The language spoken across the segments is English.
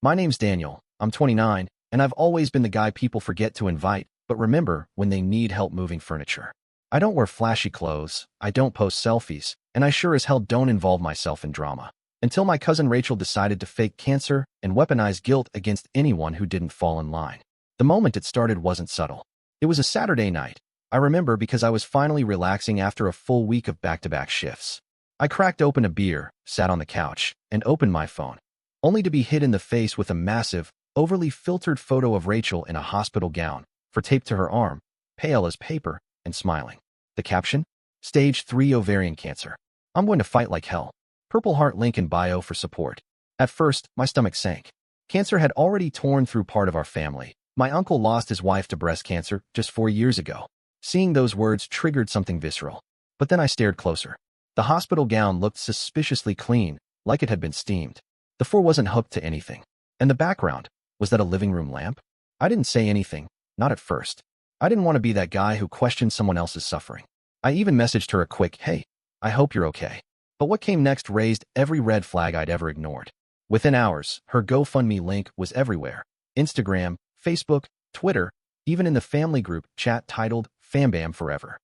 My name's Daniel, I'm 29, and I've always been the guy people forget to invite, but remember when they need help moving furniture. I don't wear flashy clothes, I don't post selfies, and I sure as hell don't involve myself in drama. Until my cousin Rachel decided to fake cancer and weaponize guilt against anyone who didn't fall in line. The moment it started wasn't subtle. It was a Saturday night. I remember because I was finally relaxing after a full week of back-to-back shifts. I cracked open a beer, sat on the couch, and opened my phone, only to be hit in the face with a massive, overly filtered photo of Rachel in a hospital gown, for taped to her arm, pale as paper, and smiling. The caption? Stage 3 ovarian cancer. I'm going to fight like hell. Purple heart link in bio for support. At first, my stomach sank. Cancer had already torn through part of our family. My uncle lost his wife to breast cancer just 4 years ago. Seeing those words triggered something visceral. But then I stared closer. The hospital gown looked suspiciously clean, like it had been steamed. The floor wasn't hooked to anything. And the background, was that a living room lamp? I didn't say anything, not at first. I didn't want to be that guy who questioned someone else's suffering. I even messaged her a quick, "Hey, I hope you're okay." But what came next raised every red flag I'd ever ignored. Within hours, her GoFundMe link was everywhere. Instagram, Facebook, Twitter, even in the family group chat titled FamBam Forever.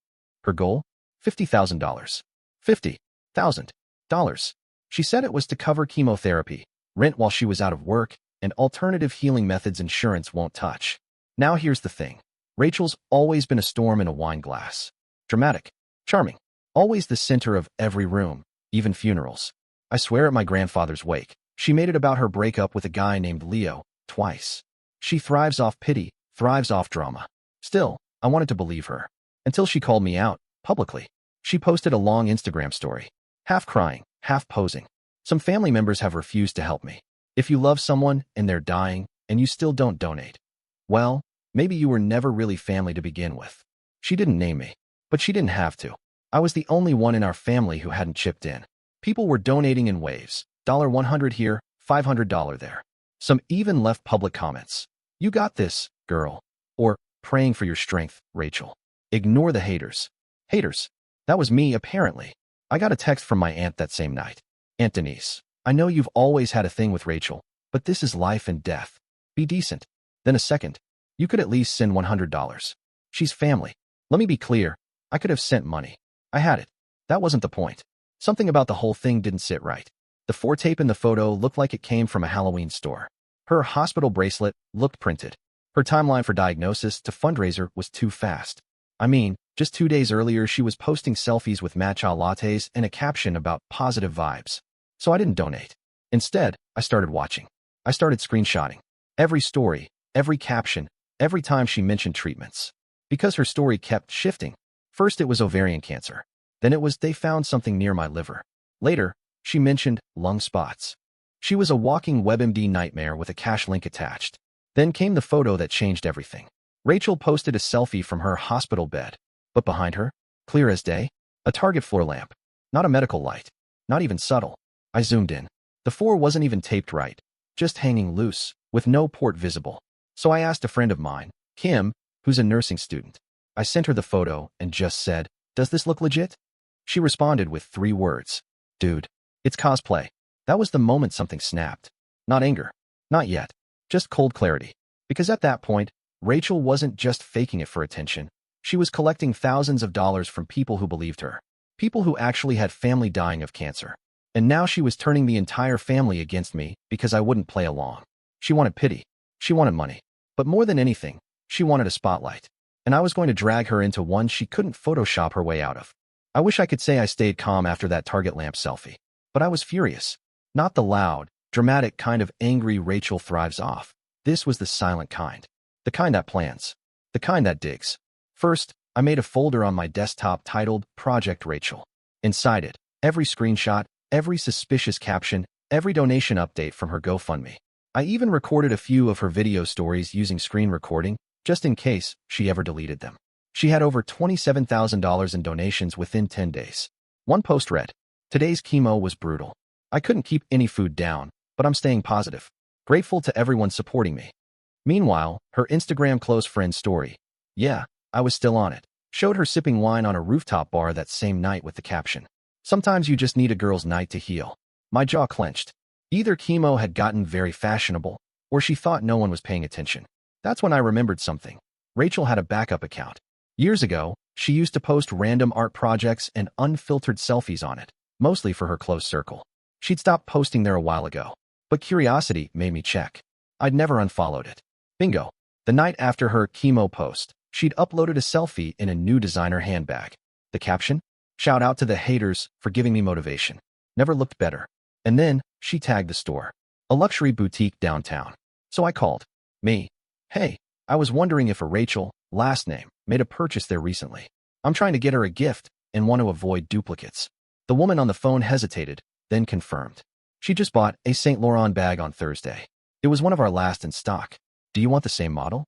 Her goal? $50,000. $50,000. She said it was to cover chemotherapy, rent while she was out of work, and alternative healing methods insurance won't touch. Now here's the thing. Rachel's always been a storm in a wine glass. Dramatic, charming, always the center of every room, even funerals. I swear at my grandfather's wake, she made it about her breakup with a guy named Leo, twice. She thrives off pity, thrives off drama. Still, I wanted to believe her. Until she called me out, publicly. She posted a long Instagram story. Half crying, half posing. Some family members have refused to help me. If you love someone and they're dying, and you still don't donate, well, maybe you were never really family to begin with. She didn't name me, but she didn't have to. I was the only one in our family who hadn't chipped in. People were donating in waves. $100 here, $500 there. Some even left public comments. "You got this, girl." Or, "Praying for your strength, Rachel." Ignore the haters. Haters. That was me, apparently. I got a text from my aunt that same night. "Aunt Denise, I know you've always had a thing with Rachel, but this is life and death. Be decent." Then a second. "You could at least send $100. She's family." Let me be clear. I could have sent money. I had it. That wasn't the point. Something about the whole thing didn't sit right. The tape in the photo looked like it came from a Halloween store. Her hospital bracelet looked printed. Her timeline for diagnosis to fundraiser was too fast. I mean, just 2 days earlier she was posting selfies with matcha lattes and a caption about positive vibes. So I didn't donate. Instead, I started watching. I started screenshotting. Every story, every caption, every time she mentioned treatments. Because her story kept shifting. First it was ovarian cancer. Then it was they found something near my liver. Later, she mentioned lung spots. She was a walking WebMD nightmare with a cash link attached. Then came the photo that changed everything. Rachel posted a selfie from her hospital bed. But behind her, clear as day, a Target floor lamp. Not a medical light. Not even subtle. I zoomed in. The floor wasn't even taped right. Just hanging loose, with no port visible. So I asked a friend of mine, Kim, who's a nursing student. I sent her the photo and just said, "Does this look legit?" She responded with 3 words. "Dude, it's cosplay." That was the moment something snapped. Not anger. Not yet. Just cold clarity. Because at that point, Rachel wasn't just faking it for attention. She was collecting thousands of dollars from people who believed her. People who actually had family dying of cancer. And now she was turning the entire family against me because I wouldn't play along. She wanted pity. She wanted money. But more than anything, she wanted a spotlight. And I was going to drag her into one she couldn't Photoshop her way out of. I wish I could say I stayed calm after that Target lamp selfie. But I was furious. Not the loud, dramatic kind of angry Rachel thrives off. This was the silent kind. The kind that plans. The kind that digs. First, I made a folder on my desktop titled Project Rachel. Inside it, every screenshot, every suspicious caption, every donation update from her GoFundMe. I even recorded a few of her video stories using screen recording, just in case she ever deleted them. She had over $27,000 in donations within 10 days. One post read, "Today's chemo was brutal. I couldn't keep any food down, but I'm staying positive. Grateful to everyone supporting me." Meanwhile, her Instagram close friend story, "Yeah, I was still on it," showed her sipping wine on a rooftop bar that same night with the caption, "Sometimes you just need a girl's night to heal." My jaw clenched. Either chemo had gotten very fashionable, or she thought no one was paying attention. That's when I remembered something. Rachel had a backup account. Years ago, she used to post random art projects and unfiltered selfies on it, mostly for her close circle. She'd stopped posting there a while ago, but curiosity made me check. I'd never unfollowed it. Bingo. The night after her chemo post, she'd uploaded a selfie in a new designer handbag. The caption? Shout out to the haters for giving me motivation. Never looked better. And then, she tagged the store. A luxury boutique downtown. So I called. Me. Hey, I was wondering if a Rachel, last name, made a purchase there recently. I'm trying to get her a gift and want to avoid duplicates. The woman on the phone hesitated, then confirmed. She just bought a Saint Laurent bag on Thursday. It was one of our last in stock. Do you want the same model?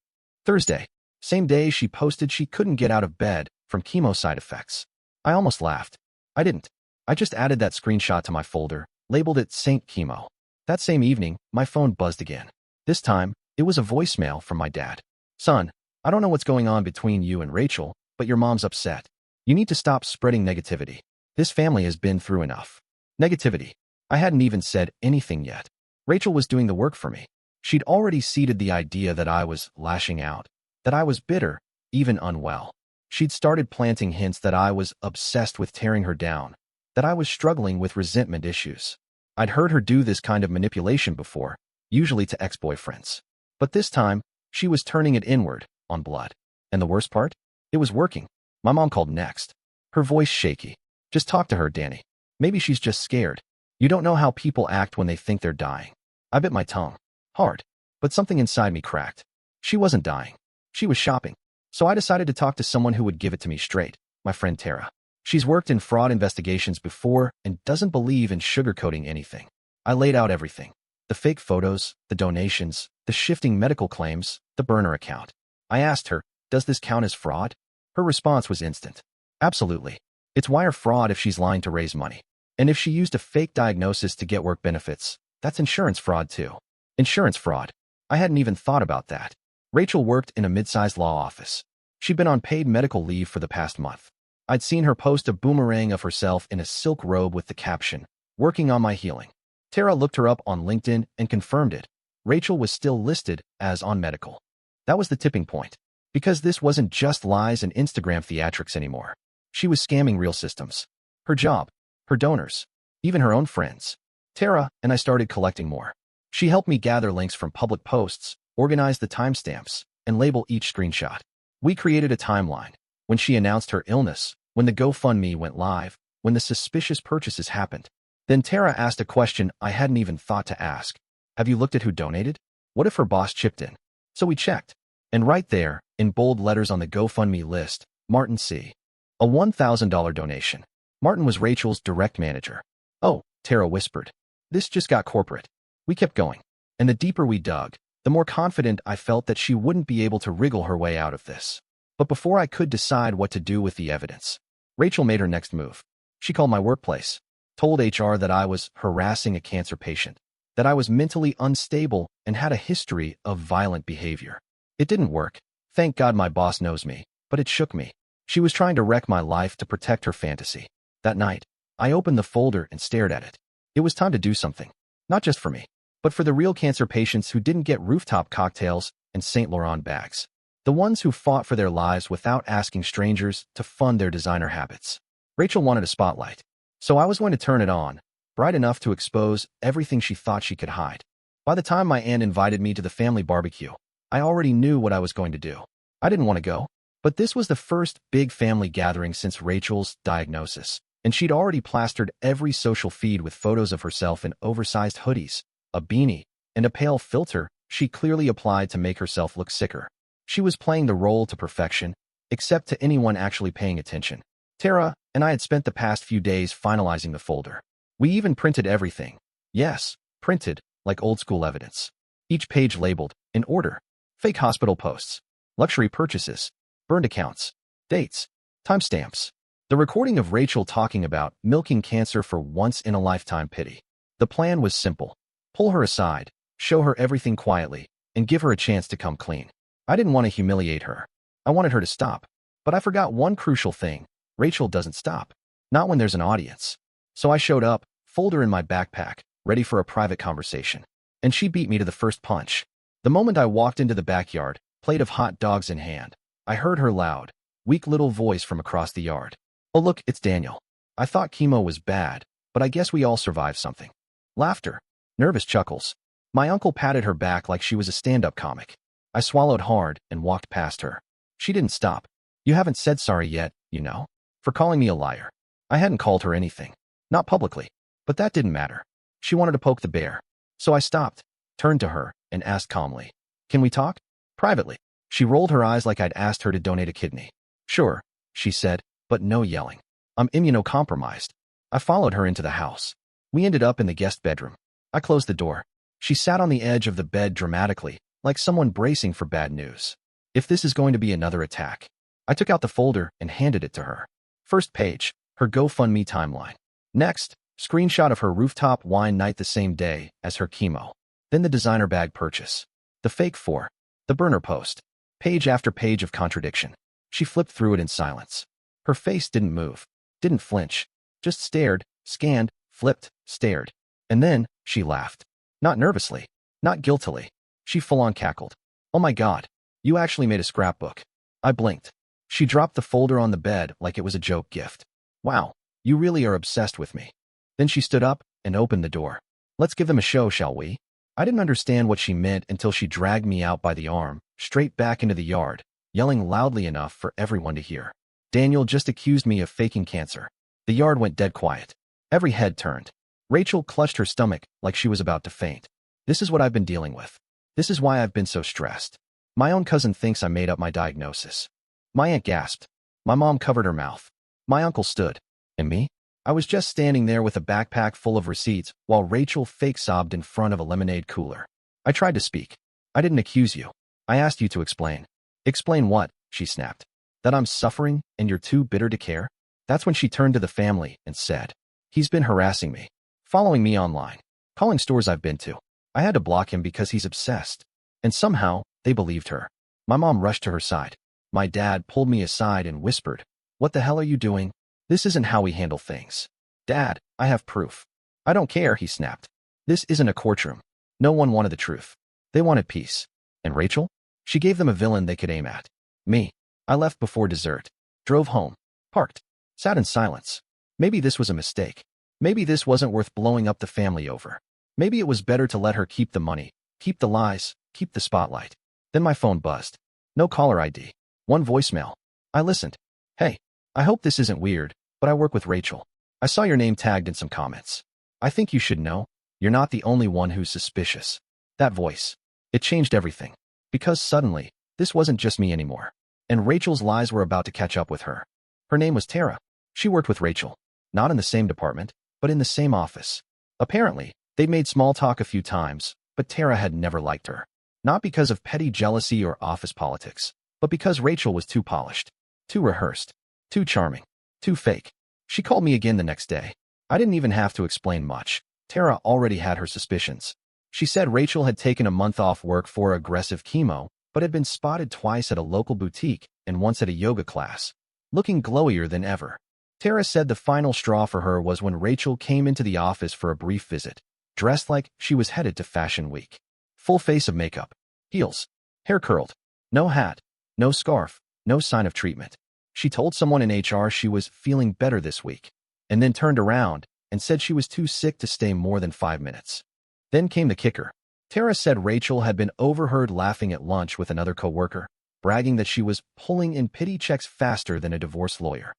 Thursday. Same day she posted she couldn't get out of bed from chemo side effects. I almost laughed. I didn't. I just added that screenshot to my folder, labeled it Saint Chemo. That same evening, my phone buzzed again. This time, it was a voicemail from my dad. Son, I don't know what's going on between you and Rachel, but your mom's upset. You need to stop spreading negativity. This family has been through enough. Negativity. I hadn't even said anything yet. Rachel was doing the work for me. She'd already seeded the idea that I was lashing out, that I was bitter, even unwell. She'd started planting hints that I was obsessed with tearing her down, that I was struggling with resentment issues. I'd heard her do this kind of manipulation before, usually to ex-boyfriends. But this time, she was turning it inward, on blood. And the worst part? It was working. My mom called next. Her voice shaky. Just talk to her, Danny. Maybe she's just scared. You don't know how people act when they think they're dying. I bit my tongue. Hard. But something inside me cracked. She wasn't dying. She was shopping. So I decided to talk to someone who would give it to me straight, my friend Tara. She's worked in fraud investigations before and doesn't believe in sugarcoating anything. I laid out everything. The fake photos, the donations, the shifting medical claims, the burner account. I asked her, does this count as fraud? Her response was instant. Absolutely. It's wire fraud if she's lying to raise money. And if she used a fake diagnosis to get work benefits, that's insurance fraud too. Insurance fraud. I hadn't even thought about that. Rachel worked in a mid-sized law office. She'd been on paid medical leave for the past month. I'd seen her post a boomerang of herself in a silk robe with the caption, "Working on my healing." Tara looked her up on LinkedIn and confirmed it. Rachel was still listed as on medical. That was the tipping point. Because this wasn't just lies and Instagram theatrics anymore. She was scamming real systems. Her job, her donors, even her own friends. Tara and I started collecting more. She helped me gather links from public posts, organize the timestamps, and label each screenshot. We created a timeline. When she announced her illness, when the GoFundMe went live, when the suspicious purchases happened. Then Tara asked a question I hadn't even thought to ask. Have you looked at who donated? What if her boss chipped in? So we checked. And right there, in bold letters on the GoFundMe list, Martin C. A $1,000 donation. Martin was Rachel's direct manager. Oh, Tara whispered. This just got corporate. We kept going. And the deeper we dug, the more confident I felt that she wouldn't be able to wriggle her way out of this. But before I could decide what to do with the evidence, Rachel made her next move. She called my workplace, told HR that I was harassing a cancer patient, that I was mentally unstable and had a history of violent behavior. It didn't work. Thank God my boss knows me, but it shook me. She was trying to wreck my life to protect her fantasy. That night, I opened the folder and stared at it. It was time to do something. Not just for me, but for the real cancer patients who didn't get rooftop cocktails and Saint Laurent bags. The ones who fought for their lives without asking strangers to fund their designer habits. Rachel wanted a spotlight. So I was going to turn it on, bright enough to expose everything she thought she could hide. By the time my aunt invited me to the family barbecue, I already knew what I was going to do. I didn't want to go, but this was the first big family gathering since Rachel's diagnosis, and she'd already plastered every social feed with photos of herself in oversized hoodies, a beanie, and a pale filter she clearly applied to make herself look sicker. She was playing the role to perfection, except to anyone actually paying attention. Tara and I had spent the past few days finalizing the folder. We even printed everything. Yes, printed, like old-school evidence. Each page labeled, in order. Fake hospital posts, luxury purchases, burned accounts, dates, timestamps. The recording of Rachel talking about milking cancer for once-in-a-lifetime pity. The plan was simple. Pull her aside, show her everything quietly, and give her a chance to come clean. I didn't want to humiliate her. I wanted her to stop. But I forgot one crucial thing. Rachel doesn't stop. Not when there's an audience. So I showed up, folder in my backpack, ready for a private conversation. And she beat me to the first punch. The moment I walked into the backyard, plate of hot dogs in hand, I heard her loud, weak little voice from across the yard. "Oh look, it's Daniel. I thought chemo was bad, but I guess we all survived something." Laughter. Nervous chuckles. My uncle patted her back like she was a stand-up comic. I swallowed hard and walked past her. She didn't stop. "You haven't said sorry yet, you know, for calling me a liar." I hadn't called her anything. Not publicly. But that didn't matter. She wanted to poke the bear. So I stopped, turned to her, and asked calmly, "Can we talk? Privately?" She rolled her eyes like I'd asked her to donate a kidney. "Sure," she said, but no yelling. "I'm immunocompromised." I followed her into the house. We ended up in the guest bedroom. I closed the door. She sat on the edge of the bed dramatically, like someone bracing for bad news. If this is going to be another attack. I took out the folder and handed it to her. First page, her GoFundMe timeline. Next, screenshot of her rooftop wine night the same day as her chemo. Then the designer bag purchase. The fake for. The burner post. Page after page of contradiction. She flipped through it in silence. Her face didn't move, didn't flinch, just stared, scanned, flipped, stared. And then, she laughed. Not nervously, not guiltily. She full-on cackled. "Oh my God, you actually made a scrapbook." I blinked. She dropped the folder on the bed like it was a joke gift. "Wow, you really are obsessed with me." Then she stood up and opened the door. "Let's give them a show, shall we?" I didn't understand what she meant until she dragged me out by the arm, straight back into the yard, yelling loudly enough for everyone to hear. "Daniel just accused me of faking cancer." The yard went dead quiet. Every head turned. Rachel clutched her stomach like she was about to faint. "This is what I've been dealing with. This is why I've been so stressed." My own cousin thinks I made up my diagnosis. My aunt gasped. My mom covered her mouth. My uncle stood. And me? I was just standing there with a backpack full of receipts while Rachel fake sobbed in front of a lemonade cooler. I tried to speak. "I didn't accuse you. I asked you to explain." "Explain what?" she snapped. "That I'm suffering and you're too bitter to care?" That's when she turned to the family and said, "He's been harassing me, following me online, calling stores I've been to. I had to block him because he's obsessed." And somehow, they believed her. My mom rushed to her side. My dad pulled me aside and whispered, "What the hell are you doing? This isn't how we handle things." "Dad, I have proof." "I don't care," he snapped. "This isn't a courtroom." No one wanted the truth. They wanted peace. And Rachel? She gave them a villain they could aim at. Me. I left before dessert. Drove home. Parked. Sat in silence. Maybe this was a mistake. Maybe this wasn't worth blowing up the family over. Maybe it was better to let her keep the money, keep the lies, keep the spotlight. Then my phone buzzed. No caller ID. One voicemail. I listened. "Hey, I hope this isn't weird, but I work with Rachel. I saw your name tagged in some comments. I think you should know, you're not the only one who's suspicious." That voice. It changed everything. Because suddenly, this wasn't just me anymore. And Rachel's lies were about to catch up with her. Her name was Tara. She worked with Rachel. Not in the same department, but in the same office. Apparently, they'd made small talk a few times, but Tara had never liked her. Not because of petty jealousy or office politics, but because Rachel was too polished, too rehearsed, too charming, too fake. She called me again the next day. I didn't even have to explain much. Tara already had her suspicions. She said Rachel had taken a month off work for aggressive chemo, but had been spotted twice at a local boutique and once at a yoga class, looking glowier than ever. Tara said the final straw for her was when Rachel came into the office for a brief visit, dressed like she was headed to Fashion Week. Full face of makeup, heels, hair curled, no hat, no scarf, no sign of treatment. She told someone in HR she was feeling better this week, and then turned around and said she was too sick to stay more than 5 minutes. Then came the kicker. Tara said Rachel had been overheard laughing at lunch with another coworker, bragging that she was pulling in pity checks faster than a divorce lawyer.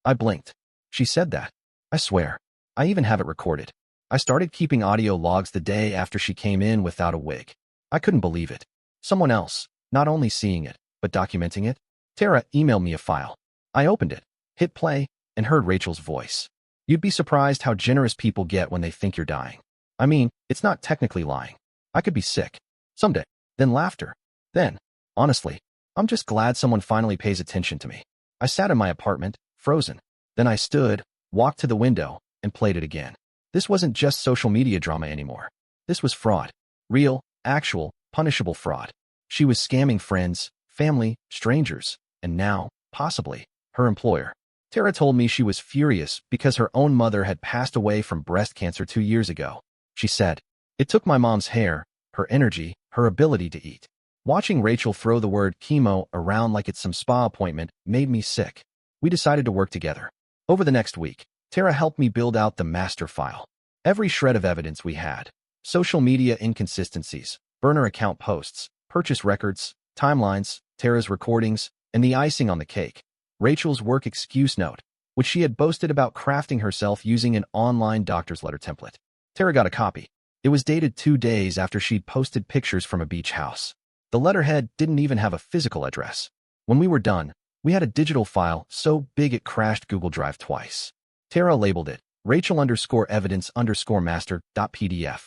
I blinked. She said that. I swear. I even have it recorded. I started keeping audio logs the day after she came in without a wig. I couldn't believe it. Someone else, not only seeing it, but documenting it. Tara emailed me a file. I opened it, hit play, and heard Rachel's voice. You'd be surprised how generous people get when they think you're dying. I mean, it's not technically lying. I could be sick. Someday. Then laughter. Then, honestly, I'm just glad someone finally pays attention to me. I sat in my apartment, frozen. Then I stood, walked to the window, and played it again. This wasn't just social media drama anymore. This was fraud. Real, actual, punishable fraud. She was scamming friends, family, strangers, and now, possibly, her employer. Tara told me she was furious because her own mother had passed away from breast cancer 2 years ago. She said, "It took my mom's hair, her energy, her ability to eat. Watching Rachel throw the word chemo around like it's some spa appointment made me sick. We decided to work together. Over the next week, Tara helped me build out the master file. Every shred of evidence we had. Social media inconsistencies, burner account posts, purchase records, timelines, Tara's recordings, and the icing on the cake, Rachel's work excuse note, which she had boasted about crafting herself using an online doctor's letter template. Tara got a copy. It was dated 2 days after she'd posted pictures from a beach house. The letterhead didn't even have a physical address. When we were done, we had a digital file so big it crashed Google Drive twice. Tara labeled it Rachel_evidence_master.pdf.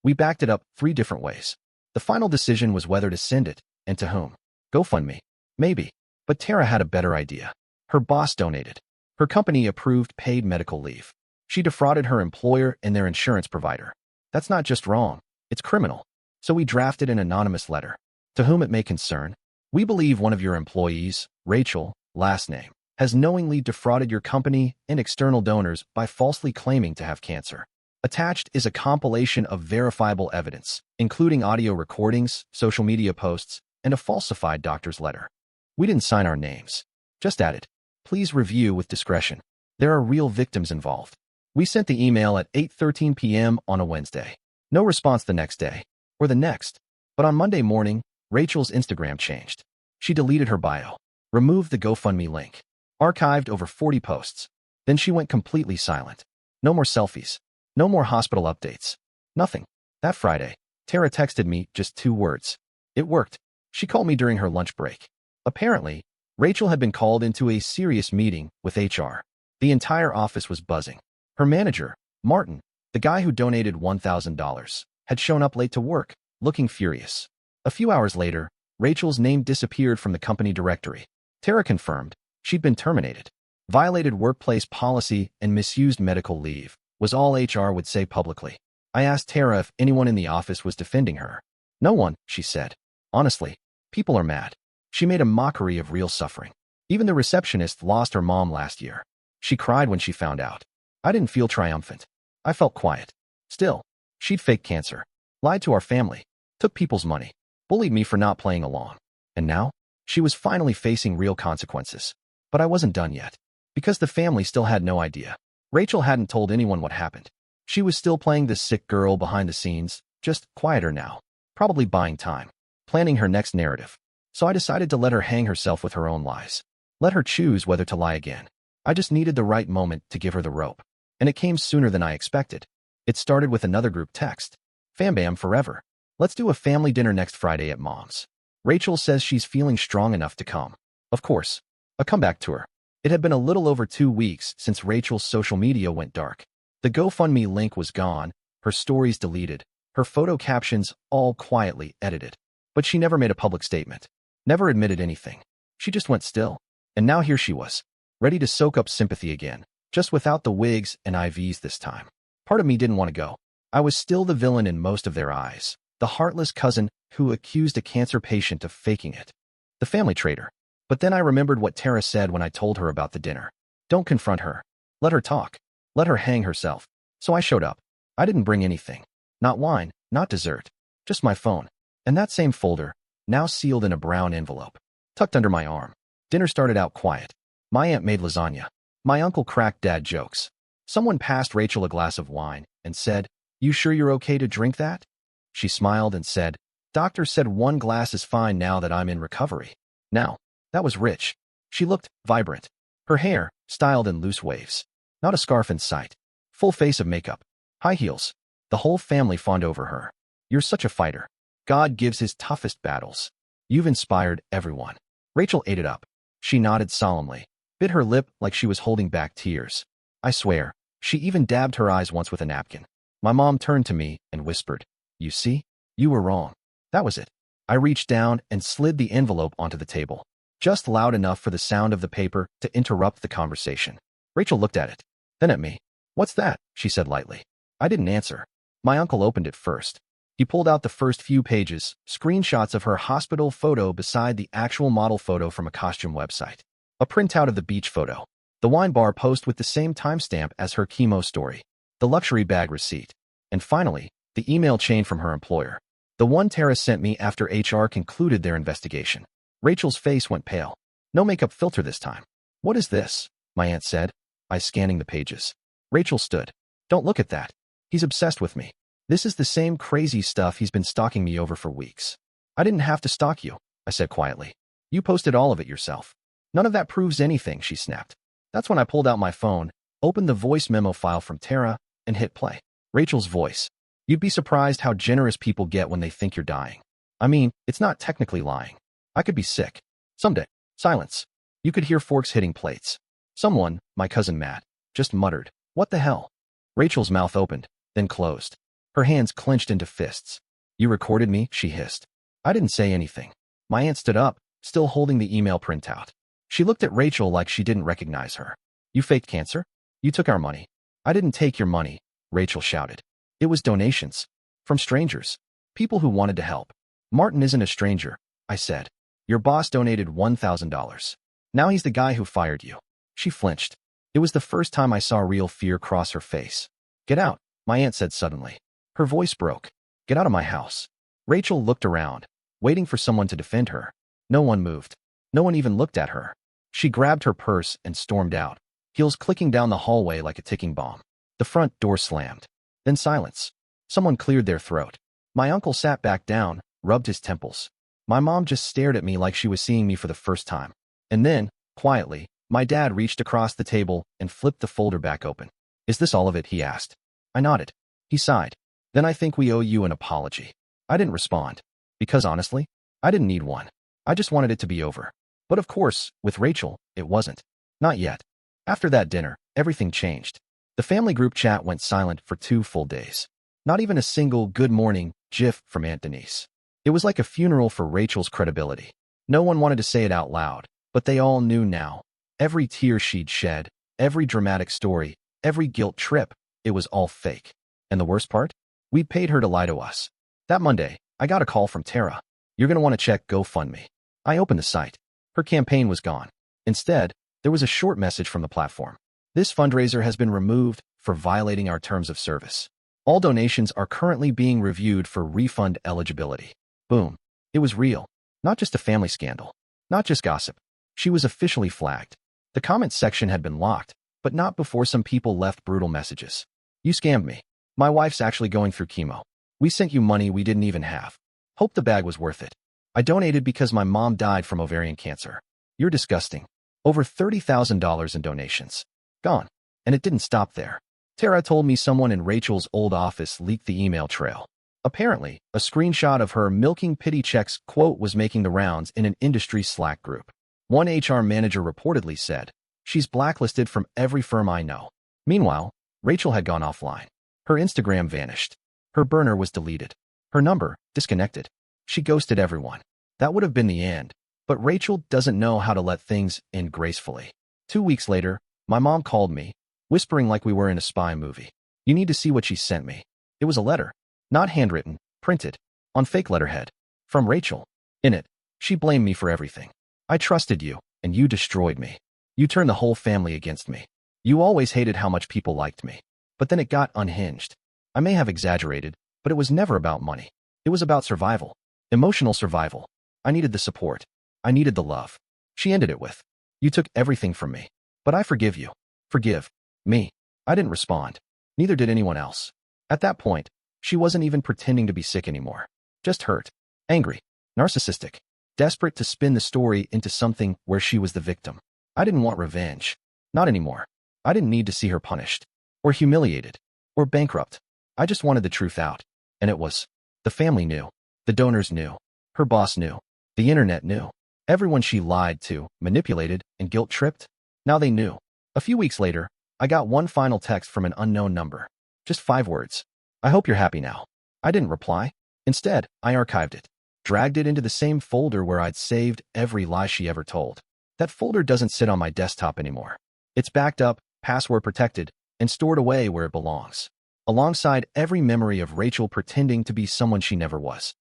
We backed it up 3 different ways. The final decision was whether to send it, and to whom. GoFundMe. Maybe. But Tara had a better idea. Her boss donated. Her company approved paid medical leave. She defrauded her employer and their insurance provider. That's not just wrong, it's criminal. So we drafted an anonymous letter. To whom it may concern, we believe one of your employees, Rachel, last name, has knowingly defrauded your company and external donors by falsely claiming to have cancer. Attached is a compilation of verifiable evidence, including audio recordings, social media posts, and a falsified doctor's letter. We didn't sign our names. Just added, please review with discretion. There are real victims involved. We sent the email at 8:13 p.m. on a Wednesday. No response the next day, or the next. But on Monday morning, Rachel's Instagram changed. She deleted her bio, removed the GoFundMe link, archived over 40 posts. Then she went completely silent. No more selfies. No more hospital updates. Nothing. That Friday, Tara texted me just 2 words. It worked. She called me during her lunch break. Apparently, Rachel had been called into a serious meeting with HR. The entire office was buzzing. Her manager, Martin, the guy who donated $1,000, had shown up late to work, looking furious. A few hours later, Rachel's name disappeared from the company directory. Tara confirmed she'd been terminated. Violated workplace policy and misused medical leave was all HR would say publicly. I asked Tara if anyone in the office was defending her. No one, she said. Honestly, people are mad. She made a mockery of real suffering. Even the receptionist lost her mom last year. She cried when she found out. I didn't feel triumphant. I felt quiet. Still, she'd faked cancer, lied to our family, took people's money, bullied me for not playing along. And now, she was finally facing real consequences. But I wasn't done yet. Because the family still had no idea. Rachel hadn't told anyone what happened. She was still playing the sick girl behind the scenes, just quieter now. Probably buying time. Planning her next narrative. So I decided to let her hang herself with her own lies. Let her choose whether to lie again. I just needed the right moment to give her the rope. And it came sooner than I expected. It started with another group text. Fam-bam forever. Let's do a family dinner next Friday at Mom's. Rachel says she's feeling strong enough to come. Of course. A comeback tour. It had been a little over 2 weeks since Rachel's social media went dark. The GoFundMe link was gone, her stories deleted, her photo captions all quietly edited. But she never made a public statement. Never admitted anything. She just went still. And now here she was, ready to soak up sympathy again, just without the wigs and IVs this time. Part of me didn't want to go. I was still the villain in most of their eyes, the heartless cousin who accused a cancer patient of faking it. The family traitor. But then I remembered what Tara said when I told her about the dinner. Don't confront her. Let her talk. Let her hang herself. So I showed up. I didn't bring anything. Not wine, not dessert. Just my phone. And that same folder, now sealed in a brown envelope, tucked under my arm. Dinner started out quiet. My aunt made lasagna. My uncle cracked dad jokes. Someone passed Rachel a glass of wine and said, "You sure you're okay to drink that?" She smiled and said, "Doctor said 1 glass is fine now that I'm in recovery." Now, that was rich. She looked vibrant. Her hair, styled in loose waves. Not a scarf in sight. Full face of makeup. High heels. The whole family fawned over her. You're such a fighter. God gives his toughest battles. You've inspired everyone. Rachel ate it up. She nodded solemnly, bit her lip like she was holding back tears. I swear, she even dabbed her eyes once with a napkin. My mom turned to me and whispered, "You see? You were wrong." That was it. I reached down and slid the envelope onto the table, just loud enough for the sound of the paper to interrupt the conversation. Rachel looked at it, then at me. "What's that?" she said lightly. I didn't answer. My uncle opened it first. He pulled out the first few pages, screenshots of her hospital photo beside the actual model photo from a costume website. A printout of the beach photo. The wine bar post with the same timestamp as her chemo story. The luxury bag receipt. And finally, the email chain from her employer. The one Tara sent me after HR concluded their investigation. Rachel's face went pale. No makeup filter this time. What is this? My aunt said, eyes scanning the pages. Rachel stood. Don't look at that. He's obsessed with me. This is the same crazy stuff he's been stalking me over for weeks. I didn't have to stalk you, I said quietly. You posted all of it yourself. None of that proves anything, she snapped. That's when I pulled out my phone, opened the voice memo file from Tara, and hit play. Rachel's voice. You'd be surprised how generous people get when they think you're dying. I mean, it's not technically lying. I could be sick. Someday. Silence. You could hear forks hitting plates. Someone, my cousin Matt, just muttered, "What the hell?" Rachel's mouth opened, then closed. Her hands clenched into fists. You recorded me, she hissed. I didn't say anything. My aunt stood up, still holding the email printout. She looked at Rachel like she didn't recognize her. You faked cancer? You took our money. I didn't take your money, Rachel shouted. It was donations. From strangers. People who wanted to help. Martin isn't a stranger, I said. Your boss donated $1,000. Now he's the guy who fired you. She flinched. It was the first time I saw real fear cross her face. Get out, my aunt said suddenly. Her voice broke. Get out of my house. Rachel looked around, waiting for someone to defend her. No one moved. No one even looked at her. She grabbed her purse and stormed out, heels clicking down the hallway like a ticking bomb. The front door slammed. Then silence. Someone cleared their throat. My uncle sat back down, rubbed his temples. My mom just stared at me like she was seeing me for the first time. And then, quietly, my dad reached across the table and flipped the folder back open. Is this all of it? He asked. I nodded. He sighed. Then I think we owe you an apology. I didn't respond. Because honestly, I didn't need one. I just wanted it to be over. But of course, with Rachel, it wasn't. Not yet. After that dinner, everything changed. The family group chat went silent for 2 full days. Not even a single good morning gif from Aunt Denise. It was like a funeral for Rachel's credibility. No one wanted to say it out loud, but they all knew now. Every tear she'd shed, every dramatic story, every guilt trip, it was all fake. And the worst part? We'd paid her to lie to us. That Monday, I got a call from Tara. You're going to want to check GoFundMe. I opened the site. Her campaign was gone. Instead, there was a short message from the platform. This fundraiser has been removed for violating our terms of service. All donations are currently being reviewed for refund eligibility. Boom. It was real. Not just a family scandal. Not just gossip. She was officially flagged. The comments section had been locked, but not before some people left brutal messages. You scammed me. My wife's actually going through chemo. We sent you money we didn't even have. Hope the bag was worth it. I donated because my mom died from ovarian cancer. You're disgusting. Over $30,000 in donations. Gone. And it didn't stop there. Tara told me someone in Rachel's old office leaked the email trail. Apparently, a screenshot of her milking pity checks quote was making the rounds in an industry Slack group. One HR manager reportedly said, she's blacklisted from every firm I know. Meanwhile, Rachel had gone offline. Her Instagram vanished. Her burner was deleted. Her number, disconnected. She ghosted everyone. That would have been the end. But Rachel doesn't know how to let things end gracefully. 2 weeks later, my mom called me, whispering like we were in a spy movie. You need to see what she sent me. It was a letter. Not handwritten, printed. On fake letterhead. From Rachel. In it, she blamed me for everything. I trusted you, and you destroyed me. You turned the whole family against me. You always hated how much people liked me. But then it got unhinged. I may have exaggerated, but it was never about money. It was about survival. Emotional survival. I needed the support. I needed the love. She ended it with, you took everything from me. But I forgive you. Forgive me. I didn't respond. Neither did anyone else. At that point, she wasn't even pretending to be sick anymore. Just hurt. Angry. Narcissistic. Desperate to spin the story into something where she was the victim. I didn't want revenge. Not anymore. I didn't need to see her punished. Or humiliated. Or bankrupt. I just wanted the truth out. And it was. The family knew. The donors knew. Her boss knew. The internet knew. Everyone she lied to, manipulated, and guilt-tripped. Now they knew. A few weeks later, I got one final text from an unknown number. Just 5 words. I hope you're happy now. I didn't reply. Instead, I archived it. Dragged it into the same folder where I'd saved every lie she ever told. That folder doesn't sit on my desktop anymore. It's backed up, password protected, and stored away where it belongs. Alongside every memory of Rachel pretending to be someone she never was.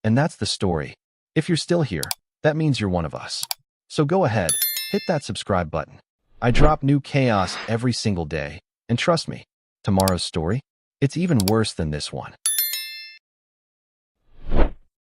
And that's the story. If you're still here, that means you're one of us. So go ahead, hit that subscribe button. I drop new chaos every single day, and trust me, tomorrow's story, it's even worse than this one.